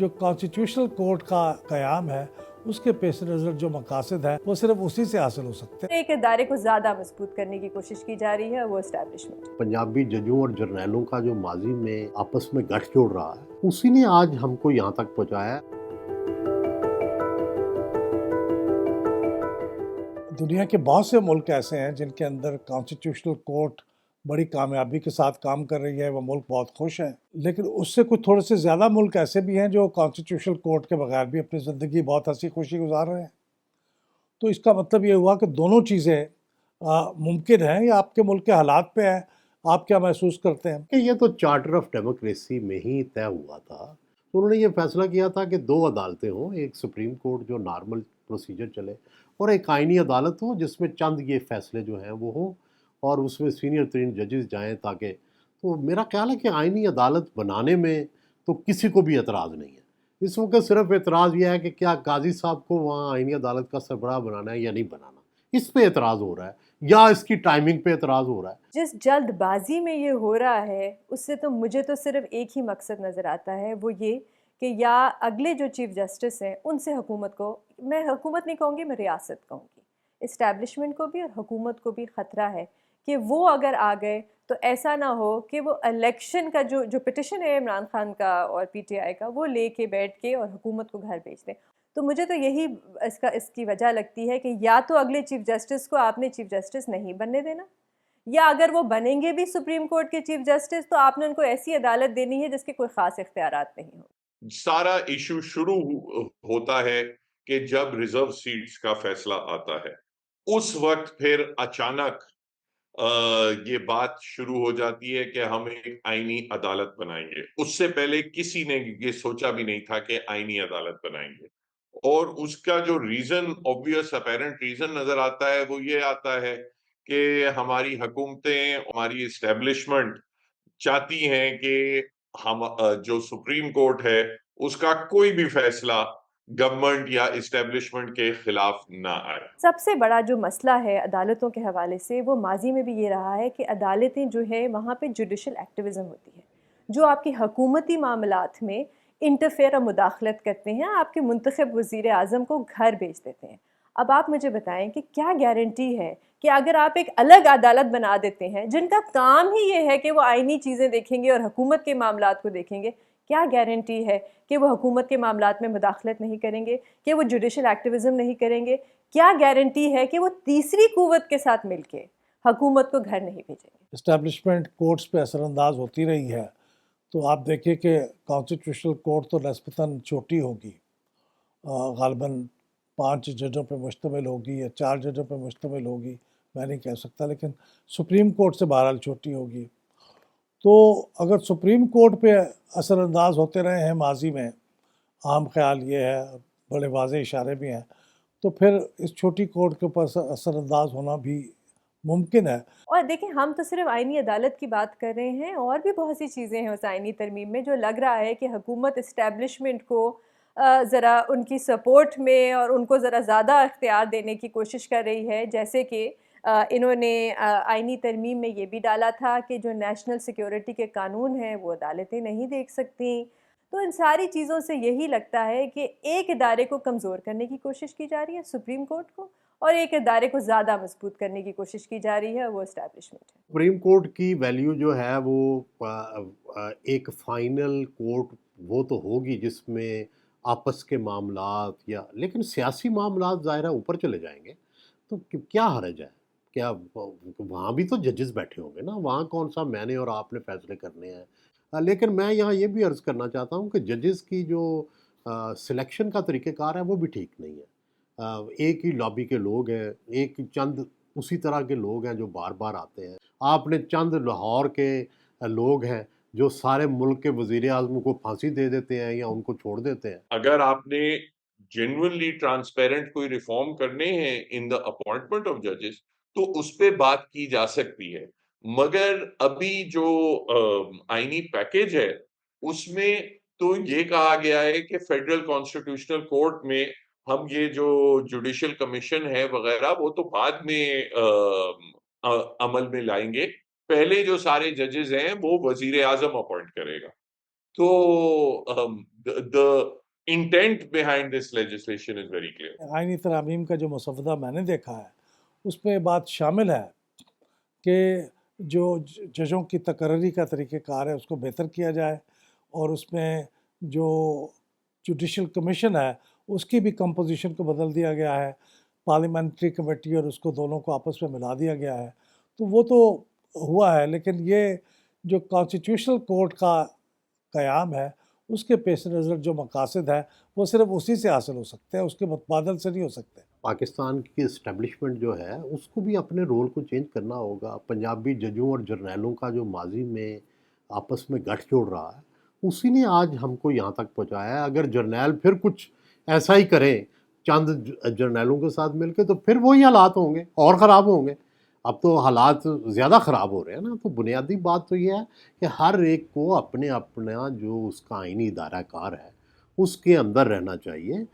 जो constitutional court का क़याम है उसके पेश नज़र जो मकासद हैं वो सिर्फ उसी से हासिल हो सकते हैं। एक इदारे को ज़्यादा मजबूत करने की कोशिश की जा रही है, वो एस्टैब्लिशमेंट। पंजाबी जजों और जर्नैलों का जो माजी में आपस में गठजोड़ रहा है, उसी ने आज हमको यहाँ तक पहुँचाया है। दुनिया के बहुत से मुल्क ऐसे हैं जिनके अंदर कॉन्स्टिट्यूशनल कोर्ट बड़ी कामयाबी के साथ काम कर रही है, वो मुल्क बहुत खुश हैं। लेकिन उससे कुछ थोड़े से ज़्यादा मुल्क ऐसे भी हैं जो कॉन्स्टिट्यूशनल कोर्ट के बगैर भी अपनी ज़िंदगी बहुत हंसी खुशी गुजार रहे हैं। तो इसका मतलब ये हुआ कि दोनों चीज़ें मुमकिन हैं, या आपके मुल्क के हालात पे है, आप क्या महसूस करते हैं? कि ये तो चार्टर ऑफ डेमोक्रेसी में ही तय हुआ था। तो उन्होंने ये फैसला किया था कि दो अदालतें हों, एक सुप्रीम कोर्ट जो नॉर्मल प्रोसीजर चले, और एक आइनी अदालत हो जिसमें चंद ये फैसले जो हैं वो हों और उसमें सीनियर तरीन जजेस जाएं, ताकि तो मेरा ख्याल है कि आइनी अदालत बनाने में तो किसी को भी एतराज़ नहीं है। इस वक्त सिर्फ एतराज़ यह है कि क्या काजी साहब को वहाँ आइनी अदालत का सरबराह बनाना है या नहीं बनाना, इस पे एतराज़ हो रहा है, या इसकी टाइमिंग पे एतराज़ हो रहा है। जिस जल्दबाजी में ये हो रहा है, उससे तो मुझे तो सिर्फ एक ही मकसद नज़र आता है, वो ये कि या अगले जो चीफ़ जस्टिस हैं उनसे हुकूमत को, मैं हुकूमत नहीं कहूँगी, मैं रियासत कहूँगी, इस्टेब्लिशमेंट को भी और हुकूमत को भी ख़तरा है कि वो अगर आ गए तो ऐसा ना हो कि वो इलेक्शन का जो पिटिशन है इमरान खान का और पीटीआई का, वो लेके बैठ के और हुकूमत को घर भेज दें। तो मुझे तो यही इसकी वजह लगती है कि या तो अगले चीफ़ जस्टिस को आपने चीफ़ जस्टिस नहीं बनने देना, या अगर वो बनेंगे भी सुप्रीम कोर्ट के चीफ जस्टिस तो आपने उनको ऐसी अदालत देनी है जिसके कोई खास इख्तियारात नहीं हो। सारा इशू शुरू होता है कि जब रिजर्व सीट्स का फैसला आता है, उस वक्त फिर अचानक ये बात शुरू हो जाती है कि हम एक आईनी अदालत बनाएंगे। उससे पहले किसी ने ये सोचा भी नहीं था कि आईनी अदालत बनाएंगे, और उसका जो रीजन, ऑब्वियस अपेरेंट रीजन नजर आता है, वो ये आता है कि हमारी हुकूमतें, हमारी इस्टेब्लिशमेंट चाहती हैं कि हम जो सुप्रीम कोर्ट है उसका कोई भी फैसला गवर्नमेंट या इस्टेब्लिशमेंट के खिलाफ ना आए। सबसे बड़ा जो मसला है अदालतों के हवाले से, वो माजी में भी ये रहा है कि अदालतें जो है वहाँ पे जुडिशल एक्टिविज़म होती है, जो आपकी हकूमती मामलात में इंटरफेयर और मुदाखलत करते हैं, आपके मुंतखब वज़ीर आज़म को घर भेज देते हैं। अब आप मुझे बताएं कि क्या गारंटी है कि अगर आप एक अलग अदालत बना देते हैं जिनका काम ही ये है कि वो आइनी चीज़ें देखेंगे और हुकूमत के मामलात को देखेंगे, क्या गारंटी है कि वो हुकूमत के मामलात में मुदाखलत नहीं करेंगे, कि वो जुडिशल एक्टिविज़म नहीं करेंगे? क्या गारंटी है कि वो तीसरी कुव्वत के साथ मिलके हुकूमत को घर नहीं भेजेंगे? इस्टेब्लिशमेंट कोर्ट्स पे असरअंदाज होती रही है, तो आप देखिए कि कॉन्स्टिट्यूशनल कोर्ट तो नस्बतन छोटी होगी, ग़ालिबन 5 जजों पे मुश्तमिल होगी या 4 जजों पे मुश्तमिल होगी, मैं नहीं कह सकता, लेकिन सुप्रीम कोर्ट से बहरहाल छोटी होगी। तो अगर सुप्रीम कोर्ट पे असरअंदाज होते रहे हैं माजी में, आम ख्याल ये है, बड़े वाज़ेह इशारे भी हैं, तो फिर इस छोटी कोर्ट के ऊपर असरअंदाज होना भी मुमकिन है। और देखिए, हम तो सिर्फ आइनी अदालत की बात कर रहे हैं, और भी बहुत सी चीज़ें हैं उस आइनी तरमीम में जो लग रहा है कि हुकूमत इस्टेब्लिशमेंट को ज़रा उनकी सपोर्ट में और उनको ज़रा ज़्यादा इख्तियार देने की कोशिश कर रही है। जैसे कि इन्होंने आइनी तरमीम में ये भी डाला था कि जो नेशनल सिक्योरिटी के कानून हैं वो अदालतें नहीं देख सकती। तो इन सारी चीज़ों से यही लगता है कि एक इदारे को कमज़ोर करने की कोशिश की जा रही है, सुप्रीम कोर्ट को, और एक इदारे को ज़्यादा मजबूत करने की कोशिश की जा रही है, वो इस्टेब्लिशमेंट है। सुप्रीम कोर्ट की वैल्यू जो है वो एक फाइनल कोर्ट वो तो होगी जिसमें आपस के मामलात, या लेकिन सियासी मामलात ज़ाहिर है ऊपर चले जाएंगे, तो क्या हर्ज है? क्या वहाँ भी तो जजेस बैठे होंगे ना, वहाँ कौन सा मैंने और आपने फैसले करने हैं? लेकिन मैं यहाँ ये भी अर्ज़ करना चाहता हूँ कि जजेस की जो सिलेक्शन का तरीक़ेकार है वो भी ठीक नहीं है। एक ही लॉबी के लोग हैं, एक चंद उसी तरह के लोग हैं जो बार बार आते हैं। आपने चंद लाहौर के लोग हैं जो सारे मुल्क के वज़ीर आज़म को फांसी दे देते हैं या उनको छोड़ देते हैं। अगर आपने जेन्युइनली ट्रांसपेरेंट कोई रिफॉर्म करने हैं इन द अपॉइंटमेंट ऑफ जजेस, तो उस पे बात की जा सकती है, मगर अभी जो आईनी पैकेज है उसमें तो ये कहा गया है कि फेडरल कॉन्स्टिट्यूशनल कोर्ट में हम ये जो जुडिशियल कमीशन है वगैरह वो तो बाद में अमल में लाएंगे। पहले जो सारे जजेस हैं वो वजीर आजम अपॉइंट करेगा। तो the intent behind this legislation is very clear. आइनी तरामीम का जो मसवदा मैंने देखा है उसमें बात शामिल है कि जो जजों की तकर्री का तरीक़ेकार है उसको बेहतर किया जाए, और उसमें जो जुडिशल कमीशन है उसकी भी कंपोजिशन को बदल दिया गया है, पार्लियामेंट्री कमेटी और उसको दोनों को आपस में मिला दिया गया है। तो वो तो हुआ है, लेकिन ये जो कॉन्स्टिट्यूशनल कोर्ट का क़याम है उसके पेश नज़र जो मकासद है वो सिर्फ उसी से हासिल हो सकते हैं, उसके मुतबादल से नहीं हो सकते। पाकिस्तान की इस्टेब्लिशमेंट जो है उसको भी अपने रोल को चेंज करना होगा। पंजाबी जजों और जर्नैलों का जो माजी में आपस में गठजोड़ रहा है उसी ने आज हमको यहाँ तक पहुँचाया है। अगर जर्नैल फिर कुछ ऐसा ही करें चंद जर्नैलों के साथ मिलकर तो फिर वही हालात होंगे और ख़राब होंगे। अब तो हालात ज़्यादा ख़राब हो रहे हैं ना। तो बुनियादी बात तो ये है कि हर एक को अपने अपना जो उसका आइनी इदारा कार है उसके अंदर रहना चाहिए।